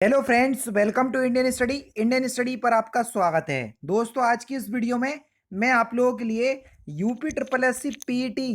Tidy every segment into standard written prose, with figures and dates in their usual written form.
Hello friends, welcome to Indian study पर आपका स्वागत है। दोस्तों, आज की इस वीडियो में मैं आप लोगों के लिए UP triple S C PET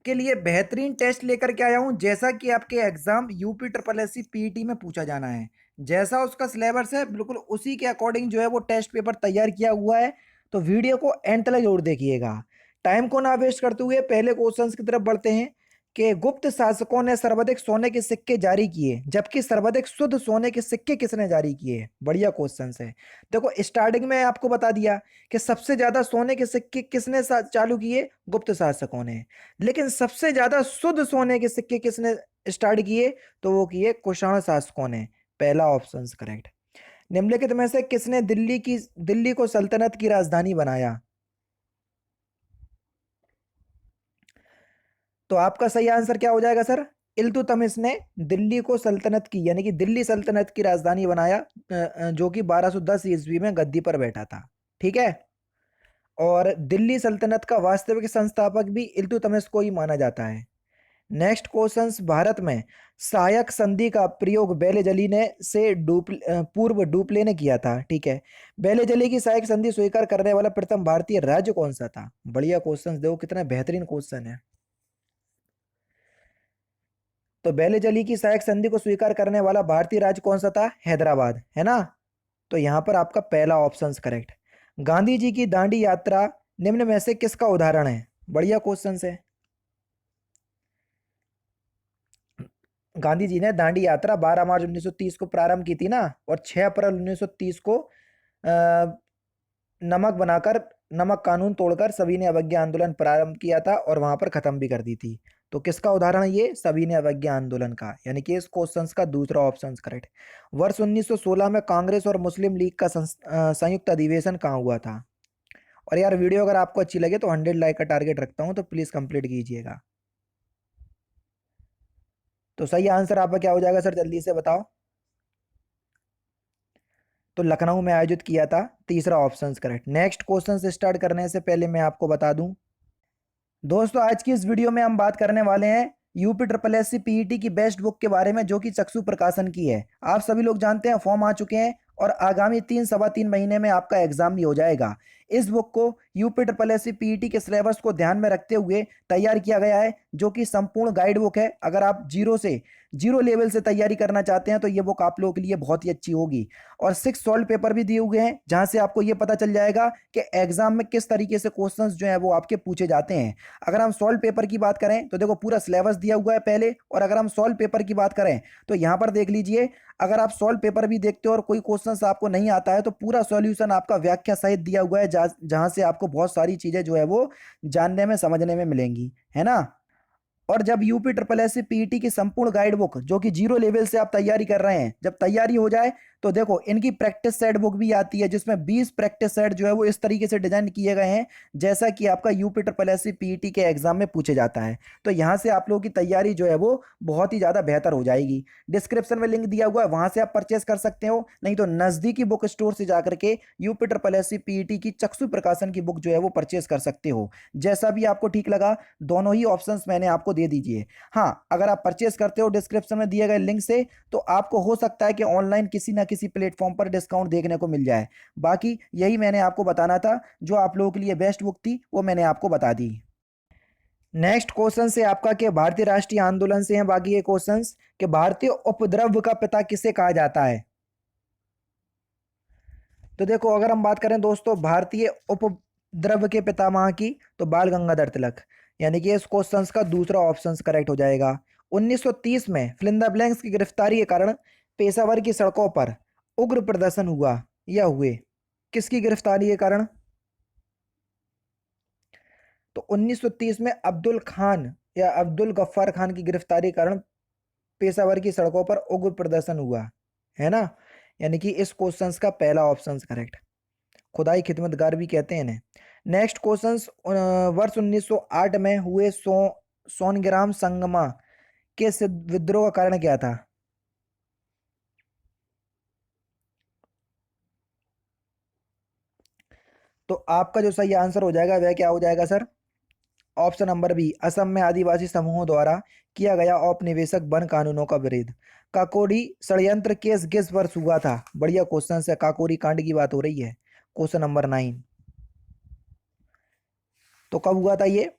के लिए बेहतरीन टेस्ट लेकर के आया हूं। जैसा कि आपके exam UP triple S C PET में पूछा जाना है, जैसा उसका सिलेबस है बिल्कुल उसी के अकॉर्डिंग जो है वो टेस्ट पेपर तैयार किया हुआ है। तो वीडियो को एंड तक जरूर देखिएगा। टाइम को ना वेस्ट करते हुए पहले क्वेश्चंस की तरफ बढ़ते हैं कि गुप्त शासकों ने सर्वाधिक सोने के सिक्के जारी किए, जबकि सर्वाधिक शुद्ध सोने के सिक्के किसने जारी किए। बढ़िया क्वेश्चन है। देखो, स्टार्टिंग में आपको बता दिया कि सबसे ज्यादा सोने के सिक्के किसने चालू किए, गुप्त शासकों ने। लेकिन सबसे ज्यादा शुद्ध सोने के सिक्के किसने स्टार्ट किए, तो वो किए कुषाण शासकों ने। पहला ऑप्शन करेक्ट। निम्नलिखित में से किसने दिल्ली को सल्तनत की राजधानी बनाया। तो आपका सही आंसर क्या हो जाएगा सर? इल्तुतमिश ने दिल्ली को सल्तनत की यानी कि दिल्ली सल्तनत की राजधानी बनाया, जो कि 1210 ईस्वी में गद्दी पर बैठा था। ठीक है। और दिल्ली सल्तनत का वास्तविक संस्थापक भी इल्तुतमिश को ही माना जाता है। नेक्स्ट क्वेश्चंस, भारत में सहायक संधि का प्रयोग बेलेजली ने से पूर्व डुप्ले ने किया था। ठीक है। बेलेजली की सहायक संधि स्वीकार करने वाला प्रथम भारतीय राज्य कौन सा था। बढ़िया क्वेश्चंस, देखो कितना बेहतरीन क्वेश्चन है। तो बेलेजली की सहायक संधि को स्वीकार करने वाला भारतीय राज्य कौन सा था? हैदराबाद, है ना। तो यहां पर आपका पहला ऑप्शन करेक्ट। गांधी जी की दांडी यात्रा निम्न में से किसका उदाहरण है। बढ़िया क्वेश्चन है। गांधी जी ने दांडी यात्रा 12 मार्च 1930 को प्रारंभ की थी ना, और 6 अप्रैल 1930 को अ, नमक बनाकर नमक कानून तोड़कर सभी ने अवज्ञा आंदोलन प्रारंभ किया था और वहां पर खत्म भी कर दी थी। तो किसका उदाहरण है ये? सभी ने अवज्ञा आंदोलन का, यानी कि इस क्वेश्चन का दूसरा ऑप्शन करेक्ट। वर्ष 1916 में कांग्रेस और मुस्लिम लीग का संयुक्त अधिवेशन कहाँ हुआ था। और यार, वीडियो अगर आपको अच्छी लगे तो 100 लाइक का टारगेट रखता हूँ, तो प्लीज कंप्लीट कीजिएगा। तो सही आंसर आपका क्या हो जाएगा सर, जल्दी से बताओ। तो लखनऊ में आयोजित किया था, तीसरा ऑप्शन करेक्ट। नेक्स्ट क्वेश्चन से स्टार्ट करने से पहले मैं आपको बता दूं, दोस्तों आज की इस वीडियो में हम बात करने वाले हैं UP triple S C PET की बेस्ट बुक के बारे में, जो कि चक्षु प्रकाशन की है। आप सभी लोग जानते हैं फॉर्म आ चुके हैं और आगामी 3 सवा 3 महीने में आपका एग्जाम भी हो जाएगा। इस बुक को UP triple S C PET के सिलेबस को ध्यान में रखते हुए तैयार किया गया है, जो कि संपूर्ण गाइड बुक है। अगर आप जीरो लेवल से तैयारी करना चाहते हैं तो ये बुक आप लोगों के लिए बहुत ही अच्छी होगी। और 6 सॉल्व पेपर भी दिए हुए हैं, जहां से आपको ये पता चल जाएगा कि एग्जाम में किस तरीके से क्वेश्चंस जो है वो आपके पूछे जाते हैं। अगर हम सॉल्व पेपर की बात करें तो देखो पूरा सिलेबस दिया हुआ है पहले, और अगर हम सॉल्व पेपर की बात करें तो यहां पर देख लीजिए। अगर आप सॉल्व पेपर भी देखते हो और कोई क्वेश्चंस आपको नहीं आता है तो पूरा सॉल्यूशन आपका व्याख्या सहित दिया हुआ है, जहां से आपको बहुत सारी चीजें जो है वो जानने में समझने में मिलेंगी, है ना। और जब UP triple S C PET की संपूर्ण गाइड बुक, जो कि जीरो लेवल से आप तैयारी कर रहे हैं, जब तैयारी हो जाए तो देखो इनकी प्रैक्टिस सेट बुक भी आती है, जिसमें 20 प्रैक्टिस सेट जो है वो इस तरीके से डिजाइन किए गए हैं जैसा कि आपका UP triple S C PET के एग्जाम में पूछे जाता है। तो यहाँ से आप लोगों की तैयारी जो है वो बहुत ही ज्यादा बेहतर हो जाएगी। डिस्क्रिप्शन में लिंक दिया हुआ है, वहां से आप परचेस कर सकते हो, नहीं तो नजदीकी बुक स्टोर से जाकर के UP triple S C PET की चक्षु प्रकाशन की बुक जो है वो परचेस कर सकते हो। जैसा भी आपको ठीक लगा, दोनों ही ऑप्शंस मैंने आपको दे दीजिए। हाँ, अगर आप परचेस करते हो डिस्क्रिप्शन में दिए गए लिंक से, तो आपको हो सकता है कि ऑनलाइन किसी ना किसी प्लेटफॉर्म पर डिस्काउंट देखने को मिल जाए। बाकी यही मैंने आपको बताना था, जो आप लोगों के लिए बेस्ट बुक थी वो मैंने आपको बता दी। नेक्स्ट क्वेश्चन से आपका कि भारतीय राष्ट्रीय आंदोलन से हैं बाकी ये क्वेश्चंस, कि भारतीय उपद्रव का पिता किसे कहा जाता है। तो देखो, अगर हम बात करें दोस्तों भारतीय उपद्रव के पितामह की, तो बाल गंगाधर तिलक, यानी कि इस क्वेश्चन का दूसरा ऑप्शन करेक्ट हो जाएगा। 1930 में फिलिंदा ब्लैंक्स की गिरफ्तारी के कारण पेशावर की सड़कों पर उग्र प्रदर्शन हुआ या हुए। किसकी गिरफ्तारी के कारण? तो 1930 में अब्दुल खान या अब्दुल गफ्फार खान की गिरफ्तारी के कारण पेशावर की सड़कों पर उग्र प्रदर्शन हुआ, है ना। यानी कि इस क्वेश्चन का पहला ऑप्शन करेक्ट। खुदाई खिदमतगार भी कहते हैं इन्हें। नेक्स्ट क्वेश्चन, वर्ष 1908 में हुए सोनग्राम संगमा के विद्रोह का कारण क्या था। तो आपका जो सही आंसर हो जाएगा वह क्या हो जाएगा sir? Option number B, Assam में आदिवासी समूहों द्वारा किया गया औपनिवेशिक वन कानूनों का विरोध। काकोरी षड्यंत्र केस किस वर्ष हुआ था? बढ़िया क्वेश्चन है, काकोरी कांड की बात हो रही है। Question number 9। तो कब हुआ था ये?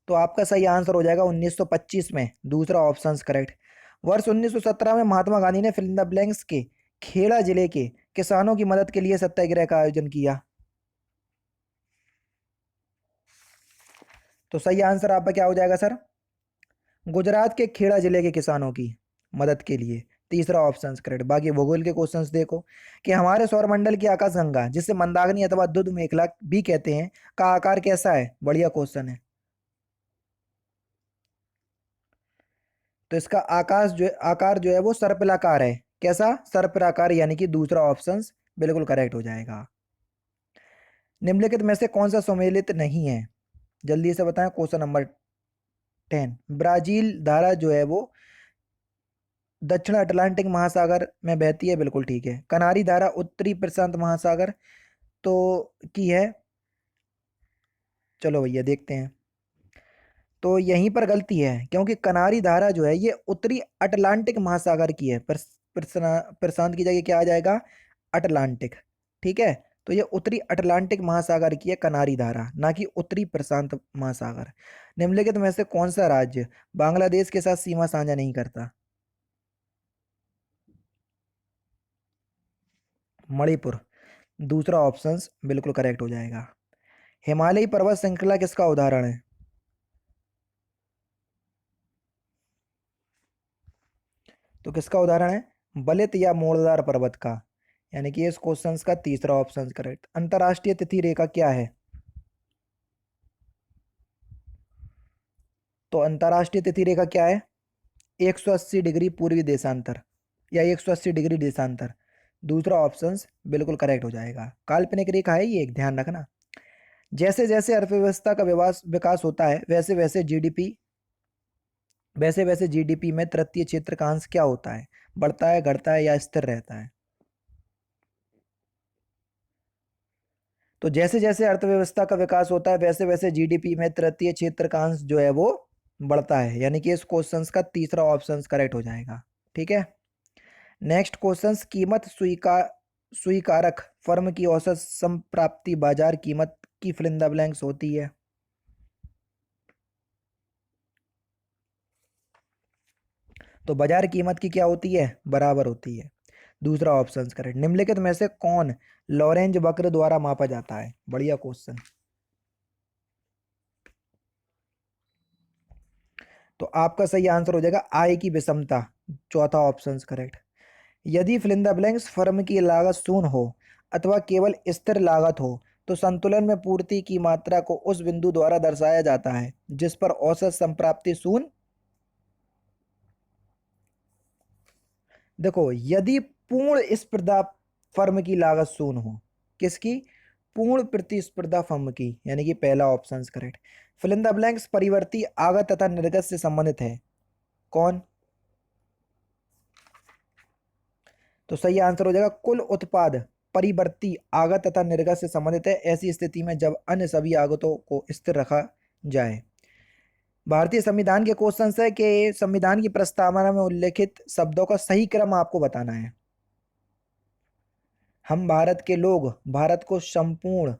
तो आपका सही आंसर हो जाएगा 1925 में, दूसरा ऑप्शन करेक्ट। वर्ष 1917 में महात्मा गांधी ने फिल इन द ब्लैंक्स के खेड़ा जिले के किसानों की मदद के लिए सत्याग्रह का आयोजन किया। तो सही आंसर आपका क्या हो जाएगा सर? गुजरात के खेड़ा जिले के किसानों की मदद के लिए, तीसरा ऑप्शन करेक्ट। बाकी भूगोल के क्वेश्चंस देखो कि हमारे सौरमंडल की आकाशगंगा, जिसे मंदाकिनी अथवा दुधु मेखला भी कहते हैं, का आकार कैसा है? बढ़िया क्वेश्चन है। तो इसका आकार जो है वो सर्पिलाकार है। कैसा? सर्पिलाकार, यानी कि दूसरा ऑप्शन बिल्कुल करेक्ट हो जाएगा। निम्नलिखित में से कौन सा सम्मिलित नहीं है? जल्दी से बताएं। Question number 10। ब्राजील धारा जो है वो दक्षिण अटलांटिक महासागर में बहती है, बिल्कुल ठीक है। कनारी धारा उत्तरी प्रशांत महासागर तो की है। चलो भैया देखते हैं। तो यहीं पर गलती है, क्योंकि कनारी धारा जो है ये उत्तरी अटलांटिक महासागर की है। प्रशांत की जगह क्या आ जाएगा? अटलांटिक। ठीक है, तो ये उत्तरी अटलांटिक महासागर की है कनारी धारा, ना कि उत्तरी प्रशांत महासागर। निम्नलिखित में से कौन सा राज्य बांग्लादेश के साथ सीमा साझा नहीं करता? मणिपुर, दूसरा ऑप्शन बिल्कुल करेक्ट हो जाएगा। हिमालयी पर्वत श्रृंखला किसका उदाहरण है? तो किसका उदाहरण है? बलित या मोड़दार पर्वत का, यानी कि इस क्वेश्चन का तीसरा ऑप्शन करेक्ट। अंतरराष्ट्रीय तिथि रेखा क्या है? तो अंतरराष्ट्रीय तिथि रेखा क्या है? 180 डिग्री पूर्वी देशांतर या 180 डिग्री देशांतर, दूसरा ऑप्शन बिल्कुल करेक्ट हो जाएगा। काल्पनिक रेखा है ये, एक ध्यान रखना। जैसे जैसे अर्थव्यवस्था का विकास विकास होता है, वैसे वैसे जीडीपी में तृतीय क्षेत्र का अंश क्या होता है? बढ़ता है, घटता है या स्थिर रहता है? तो जैसे जैसे अर्थव्यवस्था का विकास होता है, वैसे वैसे जीडीपी में तृतीय क्षेत्र का अंश जो है वो बढ़ता है, यानी कि इस क्वेश्चन का तीसरा ऑप्शन करेक्ट हो जाएगा। ठीक है, नेक्स्ट क्वेश्चन। कीमत स्वीकारक फर्म की औसत संप्राप्ति बाजार कीमत की फिल इन द ब्लैंक्स होती है। तो बाजार कीमत की क्या होती है? बराबर होती है, दूसरा ऑप्शन करेक्ट। निम्नलिखित में से कौन लॉरेंज वक्र द्वारा मापा जाता है? बढ़िया क्वेश्चन। तो आपका सही आंसर हो जाएगा आय की विषमता, चौथा ऑप्शन करेक्ट। यदि fill in the blanks firm की लागत शून्य हो अथवा केवल स्थिर लागत हो, तो संतुलन में पूर्ति की मात्रा को उस बिंदु द्वारा दर्शाया जाता है जिस पर औसत संप्राप्ति शून्य। देखो, यदि पूर्ण स्पर्धा फर्म की लागत शून्य हो, किसकी? पूर्ण प्रतिस्पर्धा फर्म की, यानी कि पहला option correct. Fill in the blanks परिवर्ती आगत तथा निर्गत से संबंधित है, कौन? तो सही आंसर हो जाएगा कुल उत्पाद परिवर्ती आगत तथा निर्गत से संबंधित है, ऐसी स्थिति में जब अन्य सभी आगतों को स्थिर रखा जाए। भारतीय संविधान के क्वेश्चन है कि संविधान की प्रस्तावना में उल्लेखित शब्दों का सही क्रम आपको बताना है। हम भारत के लोग भारत को संपूर्ण,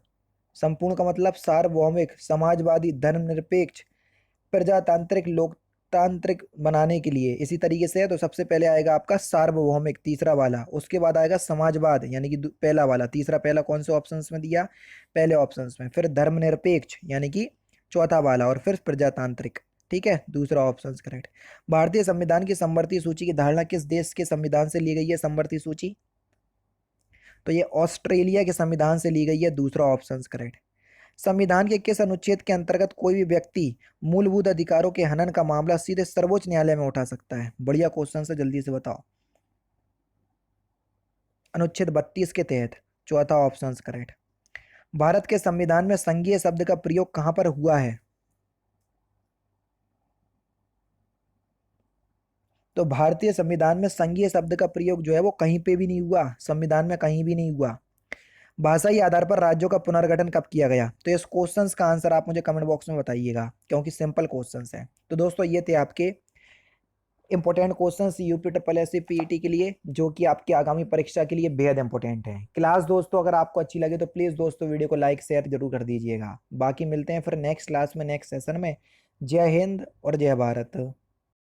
संपूर्ण का मतलब सार्वभौमिक, समाजवादी, धर्मनिरपेक्ष, प्रजातांत्रिक, लोकतांत्रिक बनाने के लिए इसी तरीके से है। तो सबसे पहले आएगा आपका सार्वभौमिक, तीसरा वाला, उसके बाद आएगा समाजवाद, यानी कि पहला वाला, तीसरा पहला कौन से ऑप्शंस में दिया? पहले ऑप्शंस में। फिर धर्मनिरपेक्ष, यानी कि चौथा वाला, और फिर प्रजातांत्रिक। ठीक है, दूसरा ऑप्शन करेक्ट। भारतीय संविधान की समवर्ती सूची की धारणा किस देश के संविधान से ली गई है? समवर्ती सूची, तो ये ऑस्ट्रेलिया के संविधान से ली गई है, दूसरा ऑप्शन करेक्ट। संविधान के किस अनुच्छेद के अंतर्गत कोई भी व्यक्ति मूलभूत अधिकारों के हनन का मामला सीधे सर्वोच्च न्यायालय में उठा सकता है? बढ़िया क्वेश्चन है, जल्दी से बताओ। अनुच्छेद 32 के तहत, चौथा ऑप्शन करेक्ट। भारत के संविधान में संघीय शब्द का प्रयोग कहां पर हुआ है? तो भारतीय संविधान में संघीय शब्द का प्रयोग जो है वो कहीं पे भी नहीं हुआ, संविधान में कहीं भी नहीं हुआ। भाषाई आधार पर राज्यों का पुनर्गठन कब किया गया? तो इस क्वेश्चंस का आंसर आप मुझे कमेंट बॉक्स में बताइएगा, क्योंकि सिंपल क्वेश्चंस हैं। तो दोस्तों ये थे आपके important questions UP triple S C PET के लिए, जो कि आपकी आगामी परीक्षा के लिए बेहद इंपॉर्टेंट है। क्लास दोस्तों अगर आपको अच्छी लगे तो प्लीज़ दोस्तों वीडियो को लाइक शेयर जरूर कर दीजिएगा। बाकी मिलते हैं फिर नेक्स्ट क्लास में, नेक्स्ट सेशन में। जय हिंद और जय भारत।